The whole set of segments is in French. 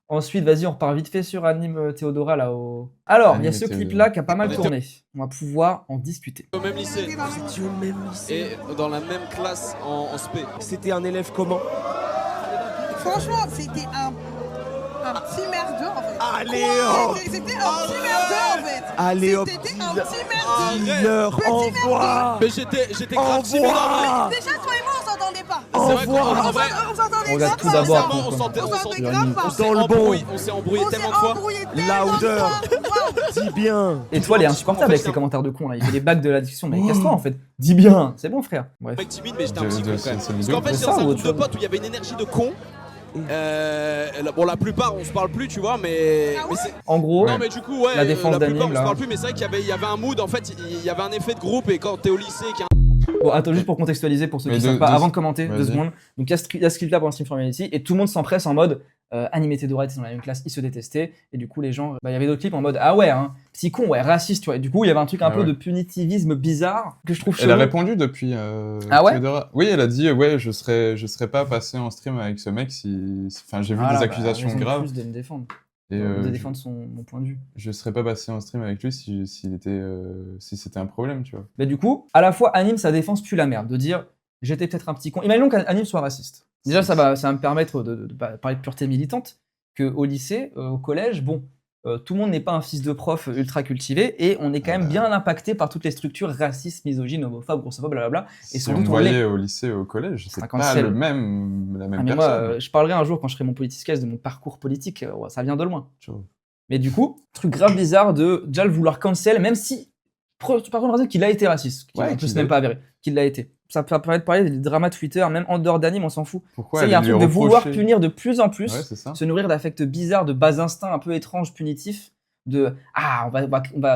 Ensuite, vas-y, on repart vite fait sur Anime Théodora là au. Alors, il y a Anime ce Théodora. clip-là qui a pas mal On était- tourné. On va pouvoir en discuter. Au même lycée. Vous étiez au même lycée. Et dans la même classe en spé. C'était un élève comment? Franchement, c'était un petit merdeux en fait. Allez, Quoi oh. C'était un petit merdeux en fait. Allez hop, C'était un petit merdeux. dis-leur, envoie. Mais j'étais grave timide en vrai. Envoie. Déjà, toi et moi, on s'entendait pas. C'est vrai Envoie. qu'en vrai, On s'entendait Regarde grave tout pas. d'abord. sincèrement, on s'entendait grave pas. on s'est Dans le embrouillé, bon. on s'est embrouillé On s'est tellement de fois. embrouillé tellement de Louder. fois. Waouh. Dis bien. Et toi, il est insupportable avec ses commentaires de con là. Il fait des bacs de la discussion. Mais casse-toi en fait. Dis bien. C'est bon, frère. Bref. Mec timide, mais j'étais un petit con quand même. c'est une Parce vidéo qu'en fait, de j'étais ça dans un ou groupe autre de chose potes où il y avait une énergie de con. Bon, la plupart, on se parle plus, tu vois, mais. Ah ouais c'est- En gros, Non mais du coup ouais, La défense la plupart d'anime, on se là. parle plus, mais c'est vrai qu'il y avait un mood, en fait il y avait un effet de groupe, et quand t'es au lycée qu'il y a bon, attends, juste pour contextualiser pour ceux Mais qui de- savent pas, de- avant de commenter, vas-y. 2 secondes. Donc, il y a ce clip là pour un Stream for Humanity et tout le monde s'empresse en mode Anime Théodora était dans la même classe, ils se détestaient. Et du coup, les gens, il y avait d'autres clips en mode ah ouais, hein, petit con, ouais, raciste, tu vois. Et du coup, il y avait un truc un Ah peu ouais. de punitivisme bizarre que je trouve Elle a chelou. répondu depuis Ah ouais Théodora. Oui, elle a dit ouais, je serais pas passé en stream avec ce mec si. Enfin, j'ai vu Voilà, des bah, accusations raison de graves plus de me défendre. et De défendre mon point de vue. je serais pas passé en stream avec lui si c'était un problème, tu vois. Mais du coup, à la fois, Anime, sa défense pue la merde. De dire, j'étais peut-être un petit con. Imaginons qu'Anime soit raciste. Déjà, ça va me permettre de parler de pureté militante. Qu'au lycée, au collège, bon, tout le monde n'est pas un fils de prof ultra cultivé. Et on est quand même bien impacté par toutes les structures racistes, misogynes, homophobes, grossophobes, blablabla. Et Si sans on doute, me on l'est. voyait au lycée, au collège, c'est Un pas cancel. la Ah, même mais personne. moi, je parlerai un jour quand je ferai mon politicast de mon parcours politique. Ça vient de loin. Tu vois. Mais du coup, truc grave bizarre de déjà le vouloir cancel, même si, par contre, on va dire qu'il a été raciste, qui Ouais, en plus qu'il n'est l'a- même pas avéré, qu'il l'a été. Ça permet de parler des dramas Twitter, même en dehors d'Anime, on s'en fout. Pourquoi Ça, il y a un aller truc lui de vouloir reprocher punir de plus en plus, Ouais, c'est ça. se nourrir d'affects bizarres, de bas instincts un peu étranges, punitifs, de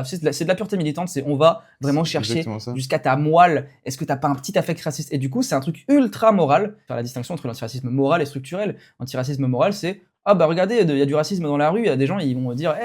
c'est de la pureté militante, c'est on va vraiment C'est chercher exactement ça. jusqu'à ta moelle, est-ce que t'as pas un petit affect raciste? Et du coup, c'est un truc ultra moral, faire la distinction entre l'antiracisme moral et structurel. Antiracisme moral, c'est ah bah regardez, il y a du racisme dans la rue, il y a des gens, ils vont dire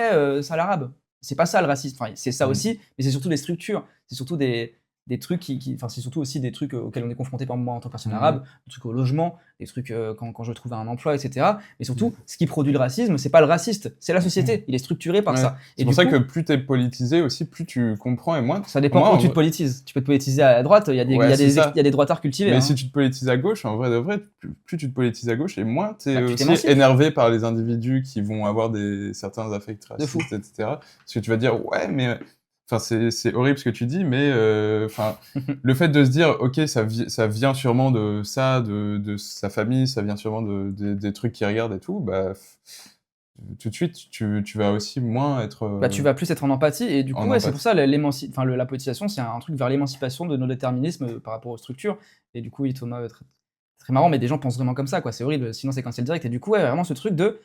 sale arabe. C'est pas ça le racisme, enfin, c'est ça aussi, mais c'est surtout des structures, c'est surtout des trucs enfin c'est surtout aussi des trucs auxquels on est confronté par moi en tant que personne arabe, des trucs au logement, des trucs quand je trouve un emploi, etc. Mais surtout, ce qui produit le racisme, c'est pas le raciste, c'est la société, il est structuré par Ouais. ça. C'est Et pour du ça coup, que plus t'es politisé aussi, plus tu comprends et moins. ça dépend Moi, où en tu te vrai- politises. Tu peux te politiser à droite, il y a des, Ouais, il y a c'est des, ça. il y a des droitards cultivés. Mais hein. si tu te politises à gauche, en vrai de vrai, plus tu te politises à gauche et moins t'es Bah, tu aussi t'émancipes. énervé par les individus qui vont avoir certains affects De fou. racistes, etc. Parce que tu vas dire ouais, mais enfin c'est horrible ce que tu dis, mais enfin le fait de se dire ok, ça vient sûrement de ça, de sa famille, ça vient sûrement des trucs qu'il regarde et tout, bah tout de suite tu vas aussi moins être. Bah, tu vas plus être en empathie et du coup En ouais, c'est empathie. pour ça la politisation c'est un truc vers l'émancipation de nos déterminismes par rapport aux structures et du coup oui Thomas très, très marrant mais des gens pensent vraiment comme ça quoi, c'est horrible sinon c'est cancel direct et du coup ouais, vraiment ce truc de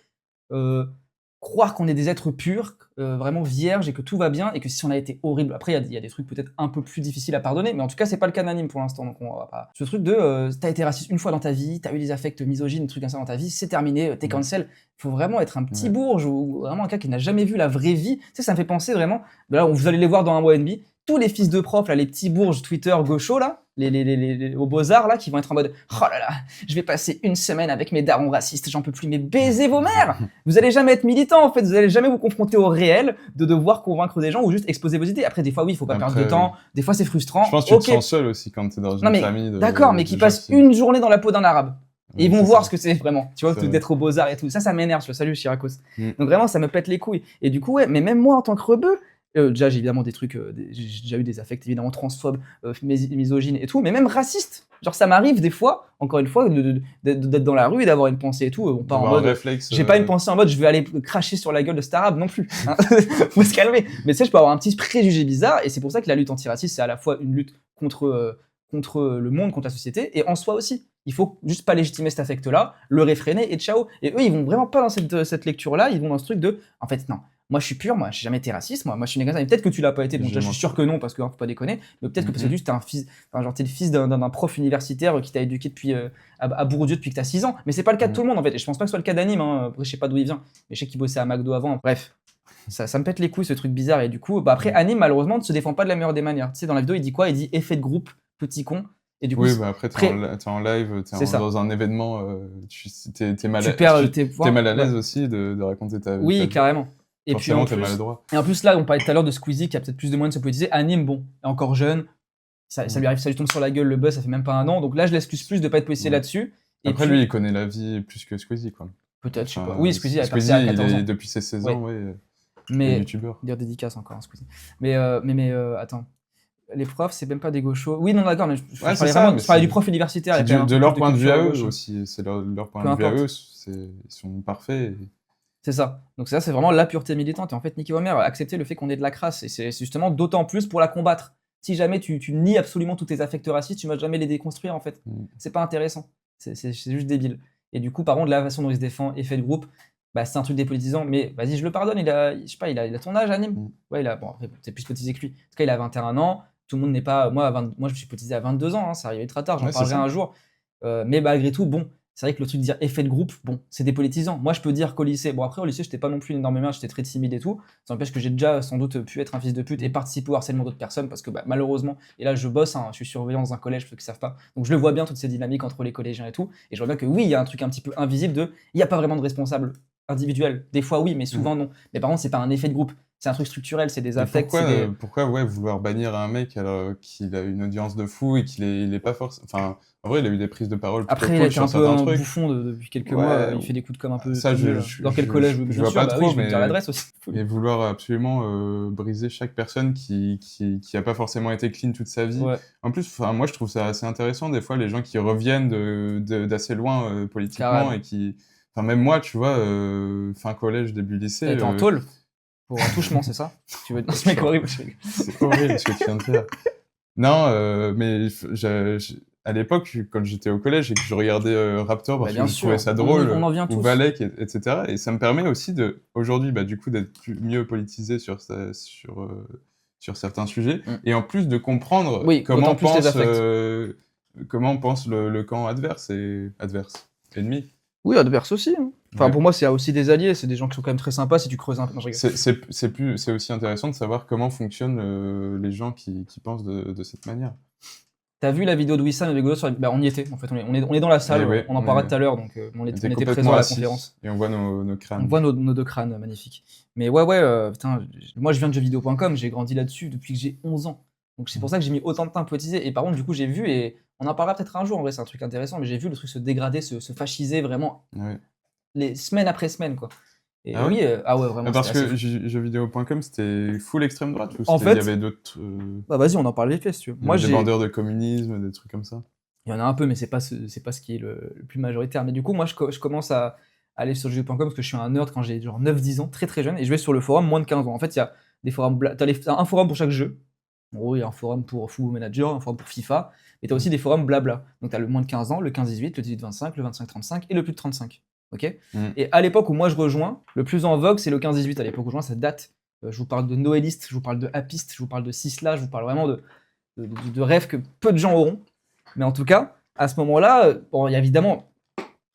croire qu'on est des êtres purs, vraiment vierges et que tout va bien et que si on a été horrible, après il y a des trucs peut-être un peu plus difficiles à pardonner, mais en tout cas c'est pas le cas d'Anime pour l'instant, donc on va pas. Ce truc de t'as été raciste une fois dans ta vie, t'as eu des affects misogynes, des trucs comme ça dans ta vie, c'est terminé, t'es cancel. Faut vraiment être un petit Ouais. bourge ou vraiment un gars qui n'a jamais vu la vraie vie. Tu sais, ça me fait penser vraiment. Là, vous allez les voir dans un mois et demi. Tous les fils de profs, là, les petits bourges Twitter gauchos, là, les aux beaux-arts, là, qui vont être en mode oh là là, je vais passer une semaine avec mes darons racistes, j'en peux plus, mais baisez vos mères. Vous allez jamais être militant, en fait, vous allez jamais vous confronter au réel de devoir convaincre des gens ou juste exposer vos idées. Après, des fois, oui, il faut pas perdre de Après, temps, des fois, c'est frustrant. Je pense que tu Ok, te sens seul aussi quand t'es dans une non, mais famille. d'accord, mais de qui gens passent qui- une journée dans la peau d'un arabe. Et ils Ouais, vont c'est voir ça. ce que c'est vraiment, tu vois, C'est vrai. d'être aux beaux-arts et tout. Ça m'énerve, je salue Chiracos. Mm. Donc vraiment, ça me pète les couilles. Et du coup, ouais, mais même moi, en tant que rebeu, déjà, j'ai évidemment des trucs, j'ai déjà eu des affects évidemment transphobes, misogynes et tout, mais même racistes. Genre, ça m'arrive des fois, encore une fois, d'être dans la rue et d'avoir une pensée et tout. Pas en D'avoir un mode, réflexe, j'ai pas une pensée en mode, je vais aller cracher sur la gueule de cet arabe non plus. Hein. Faut se calmer. Mais tu sais, je peux avoir un petit préjugé bizarre, et c'est pour ça que la lutte antiraciste, c'est à la fois une lutte contre le monde, contre la société, et en soi aussi. Il faut juste pas légitimer cet affect-là, le réfréner et ciao. Et eux, ils vont vraiment pas dans cette lecture-là, ils vont dans ce truc de, en fait, non, moi je suis pur, moi j'ai jamais été raciste, moi je suis négatif. Et peut-être que tu l'as pas été, bon, déjà, je suis sûr que non, parce que hein, faut pas déconner, mais peut-être que parce que juste t'es un fils, enfin, genre t'es le fils d'un prof universitaire qui t'a éduqué depuis à Bourdieu depuis que t'as 6 ans. Mais c'est pas le cas de tout le monde en fait, et je pense pas que ce soit le cas d'Anime, hein. Après, je sais pas d'où il vient, mais je sais qu'il bossait à McDo avant. Bref. Ça me pète les couilles ce truc bizarre, et du coup, bah après, Anime malheureusement ne se défend pas de la meilleure des manières. Tu sais, dans la vidéo, il dit quoi? Il dit effet de groupe, petit con. Et du coup, Oui, bah après, t'es en live, C'est ça. dans un événement, t'es mal, tu perds t'es mal à l'aise aussi de raconter ta Oui, vie. carrément. Et puis Forcément, en t'es plus, maladroit. et en plus là, on parlait tout à l'heure de Squeezie qui a peut-être plus de moyens de se politiser. Anime, bon, est encore jeune, ça lui arrive, ça lui tombe sur la gueule le buzz, ça fait même pas un an. Donc là, je l'excuse plus de pas être politisé Ouais. là-dessus. Et Après, puis, lui, il connaît la vie plus que Squeezie, quoi. peut-être, je sais pas. Enfin, Oui, Squeezie a percé Squeezie, à 14 ans. depuis ses 16 ans, ouais, il est Mais youtubeur. dire dédicace encore, hein, Squeezie. Mais attends. Les profs, c'est même pas des gauchos. Oui, non, d'accord, mais je Ouais, parlais c'est ça, vraiment, mais je parlais c'est- du prof universitaire. C'est avec un de peu leur plus point de vue à culture eux gauche. aussi. C'est leur point Peu de vue à importe. eux. Ils sont parfaits. C'est ça. Donc ça, c'est vraiment la pureté militante. Et en fait, Nicky Homer a accepté le fait qu'on ait de la crasse. Et c'est justement d'autant plus pour la combattre. Si jamais tu nies absolument tous tes affects racistes, tu vas jamais les déconstruire, en fait. Mm. C'est pas intéressant. C'est juste débile. Et du coup, par contre, la façon dont il se défend, effet de groupe, bah, c'est un truc dépolitisant. Mais vas-y, je le pardonne. Je sais pas, il a ton âge, Anime. Mm. Ouais, bon, après, c'est plus politisé que lui. En tout cas, il a 21 ans. Tout le monde n'est pas. Moi, moi, je me suis politisé à 22 ans. Hein, ça arrive très tard. J'en Ouais, c'est parlerai ça. un jour. Mais malgré tout, bon. C'est vrai que le truc de dire effet de groupe, bon, c'est dépolitisant. Moi, je peux dire qu'au lycée, bon, après, au lycée, j'étais pas non plus énormément, j'étais très timide et tout. Ça n'empêche que j'ai déjà sans doute pu être un fils de pute et participer au harcèlement d'autres personnes parce que bah, malheureusement, et là, je bosse, hein, je suis surveillant dans un collège, pour ceux qui savent pas. Donc, je le vois bien, toutes ces dynamiques entre les collégiens et tout. Et je vois bien que oui, il y a un truc un petit peu invisible il n'y a pas vraiment de responsable individuel. Des fois, oui, mais souvent, non. Mais par contre, c'est pas un effet de groupe. C'est un truc structurel, c'est des Mais affects. pourquoi vouloir bannir un mec alors qu'il a une audience de fou et il est pas forcément. Enfin, en vrai, il a eu des prises de parole plutôt Après, il cool a été sur un peu certains un trucs. bouffon depuis quelques Ouais, mois. Il fait des coups de com' un peu. ça, tout nuls. Dans quel collège je bien vois sûr, pas bah trop, oui, je vais te mais- dire l'adresse aussi. Et vouloir absolument briser chaque personne qui a pas forcément été clean toute sa vie. Ouais. En plus, enfin, moi, je trouve ça assez intéressant, des fois, les gens qui reviennent d'assez loin politiquement Carrément. et qui. Enfin, même moi, tu vois, fin collège, début lycée. T'es en tôle pour un touchement, c'est ça? Tu veux dire ce mec horrible. C'est horrible ce que tu viens de faire. Non, mais à l'époque, quand j'étais au collège et que je regardais Raptor parce Bah, bien que je sûr. trouvais ça drôle, On en vient ou tous. Valek, etc. Et ça me permet aussi aujourd'hui, bah, du coup, d'être mieux politisé sur certains sujets. Mm. Et en plus de comprendre Oui, d'autant plus les affects. comment pense le camp ennemi. Oui, adverse aussi. Hein. Enfin, Ouais. pour moi, c'est aussi des alliés, c'est des gens qui sont quand même très sympas si tu creuses un peu. Non, je rigole. C'est aussi intéressant de savoir comment fonctionnent les gens qui pensent de cette manière. T'as vu la vidéo de Wissam avec Godot sur bah, on y était, en fait, on est dans la salle, Eh ouais, on en on parlera est- tout à l'heure, donc on était complètement présents à la assis, conférence. Et on voit nos crânes. On voit nos deux crânes magnifiques. Mais ouais, putain, moi je viens de jeuxvideo.com, j'ai grandi là-dessus depuis que j'ai 11 ans. Donc c'est pour ça que j'ai mis autant de temps à potiser. Et par contre, du coup, j'ai vu, et on en parlera peut-être un jour, en vrai, c'est un truc intéressant, mais j'ai vu le truc se dégrader, se fasciser vraiment Ouais. les semaines après semaine, quoi. Et Ah ouais oui, ah ouais, vraiment. Parce c'était assez que fou. jeuxvideo.com, c'était full extrême droite ou En il y fait- avait d'autres Bah vas-y, on en parle vite fait, si tu veux. Moi, des j'ai. vendeurs de communisme, des trucs comme ça. Il y en a un peu, mais c'est pas ce qui est le plus majoritaire. Mais du coup, moi, je commence à aller sur jeuxvideo.com parce que je suis un nerd quand j'ai genre 9-10 ans, très très jeune, et je vais sur le forum moins de 15 ans. En fait, il y a des forums, t'as un forum pour chaque jeu. En gros, il y a un forum pour Football Manager, un forum pour FIFA, et t'as aussi des forums blabla. Donc t'as le moins de 15 ans, le 15-18, le 18-25, le 25-35 et le plus de 35. Ok. Et à l'époque où moi je rejoins, le plus en vogue, c'est le 15-18. À l'époque où je rejoins, ça date. Je vous parle de Noéliste, je vous parle de Apiste, je vous parle de Sisla, je vous parle vraiment de rêves que peu de gens auront. Mais en tout cas, à ce moment-là, bon, il y a évidemment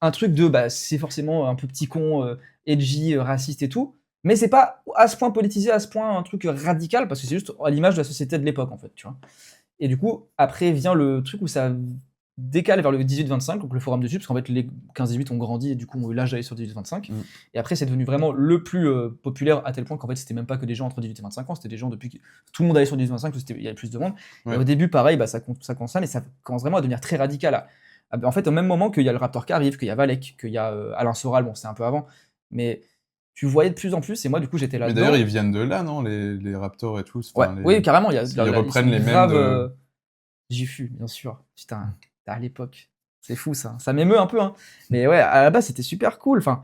un truc de bah, c'est forcément un peu petit con, edgy, raciste et tout, mais c'est pas à ce point politisé, à ce point un truc radical, parce que c'est juste à l'image de la société de l'époque, en fait, tu vois. Et du coup, après vient le truc où ça décale vers le 18-25, donc le forum dessus, parce qu'en fait, les 15-18 ont grandi et du coup ont eu l'âge d'aller sur 18-25. Et après, c'est devenu vraiment le plus populaire à tel point qu'en fait, c'était même pas que des gens entre 18 et 25 ans, c'était des gens depuis que tout le monde allait sur 18-25, parce qu'il y avait plus de monde. Ouais. Et au début, pareil, bah, ça concerne, et ça commence vraiment à devenir très radical. En fait, au même moment qu'il y a le Raptor qui arrive, qu'il y a Valek, qu'il y a Alain Soral, bon, c'est un peu avant, mais tu voyais de plus en plus, et moi, du coup, j'étais Mais là-dedans. d'ailleurs, ils viennent de là, non, les Raptors et tout. Ouais, oui, carrément. Ils reprennent les mêmes graves. Gifu, bien sûr. Putain, à l'époque. C'est fou, ça. Ça m'émeut un peu, hein. Mais ouais, à la base, c'était super cool. Enfin,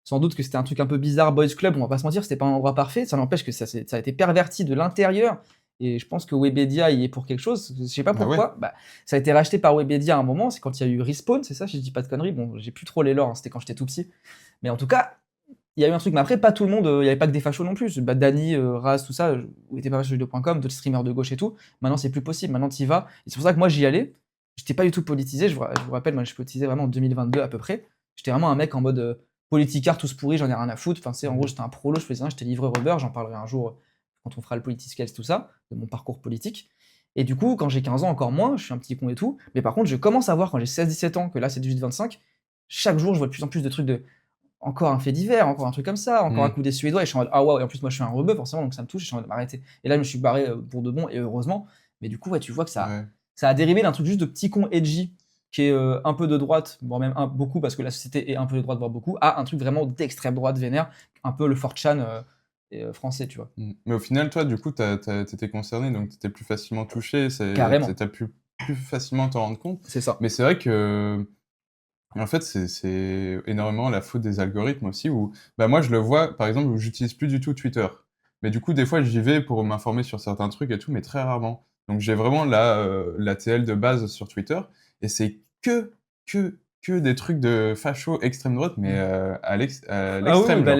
sans doute que c'était un truc un peu bizarre, Boys Club, on va pas se mentir, c'était pas un endroit parfait. Ça n'empêche que ça a été perverti de l'intérieur. Et je pense que Webedia y est pour quelque chose. Je sais pas pourquoi. ouais. Bah, ça a été racheté par Webedia à un moment. C'est quand il y a eu Respawn, c'est ça, si je dis pas de conneries. Bon, j'ai plus trop les lores, hein, c'était quand j'étais tout petit. Mais en tout cas, il y a eu un truc. Mais après, pas tout le monde. Il n'y avait pas que des fachos non plus. Bah, Dany, Raz, tout ça, où était pas sur jeuxvideo.com, d'autres streamers de gauche et tout. Maintenant, c'est plus possible. Maintenant, tu y vas. Et c'est pour ça que moi, j'y allais. J'étais pas du tout politisé. Je vous rappelle, moi, je politisais vraiment en 2022 à peu près. J'étais vraiment un mec en mode politicard, tous pourris, j'en ai rien à foutre. Enfin, c'est en gros, j'étais un prolo, je faisais rien, j'étais livreur Uber. J'en parlerai un jour quand on fera le politicals, tout ça, de mon parcours politique. Et du coup, quand j'ai 15 ans, encore moins, je suis un petit con et tout. Mais par contre, je commence à voir quand j'ai 16-17 ans, que là c'est 18-25, chaque jour je vois de plus en plus de trucs de encore un fait divers, encore un truc comme ça, encore un coup des Suédois, et je suis en mode ah waouh, et en plus moi je suis un rebeu forcément, donc ça me touche, et je suis en mode m'arrêter. Et là je me suis barré pour de bon, et heureusement. Mais du coup, ouais, tu vois que Ouais. ça a dérivé d'un truc juste de petit con edgy, qui est un peu de droite, voire même beaucoup, parce que la société est un peu de droite, voire beaucoup, à un truc vraiment d'extrême droite vénère, un peu le 4chan français, tu vois. Mais au final, toi, du coup, t'étais concerné, donc t'étais plus facilement touché, Carrément. t'as pu plus facilement t'en rendre compte. C'est ça. Mais c'est vrai que, en fait, c'est énormément la faute des algorithmes aussi, où, bah, moi, je le vois, par exemple, où j'utilise plus du tout Twitter. Mais du coup, des fois, j'y vais pour m'informer sur certains trucs et tout, mais très rarement. Donc, j'ai vraiment la TL de base sur Twitter, et c'est que des trucs de facho extrême droite, mais à l'extrême. Ah oui, genre. bah,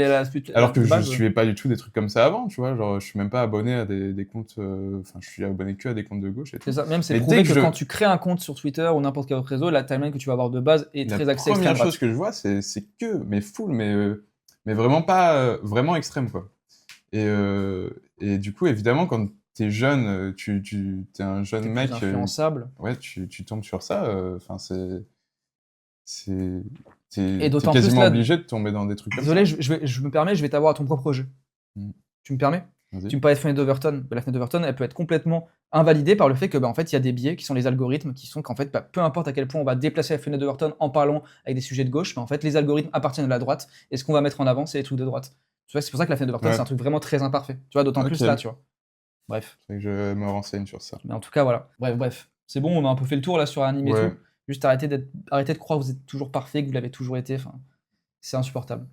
Alors que je base, suivais pas du tout des trucs comme ça avant, tu vois. Genre, je suis même pas abonné à des comptes. Enfin, je suis abonné que à des comptes de gauche et tout. c'est ça. Même c'est Et prouvé dès que que quand tu crées un compte sur Twitter ou n'importe quel autre réseau, la timeline que tu vas avoir de base est très axée La première extrême chose que je vois, c'est mais full, mais vraiment pas vraiment extrême, quoi. Et du coup, évidemment, quand t'es jeune, t'es un jeune T'es mec, plus influençable. ouais, tu tombes sur ça. Enfin, Et t'es d'autant plus quasiment là. obligé de tomber dans des trucs comme Désolé, ça. je me permets, je vais t'avoir à ton propre jeu. Mm. Tu me permets? Vas-y. Tu me parlais de fenêtre d'Overton. La fenêtre d'Overton, elle peut être complètement invalidée par le fait que, bah, en fait, il y a des biais qui sont les algorithmes, qui sont qu'en fait, bah, peu importe à quel point on va déplacer la fenêtre d'Overton en parlant avec des sujets de gauche, mais en fait, les algorithmes appartiennent à la droite, et ce qu'on va mettre en avant, c'est les trucs de droite. Tu vois, c'est pour ça que la fenêtre d'Overton, Ouais. c'est un truc vraiment très imparfait. Tu vois, d'autant Ok. plus là, tu vois. Bref. Faudrait que je me renseigne sur ça. Mais en tout cas, voilà. Bref. C'est bon, on a un peu fait le tour là sur l'anime et Ouais. tout. Juste arrêtez de croire que vous êtes toujours parfait, que vous l'avez toujours été. Enfin, c'est insupportable.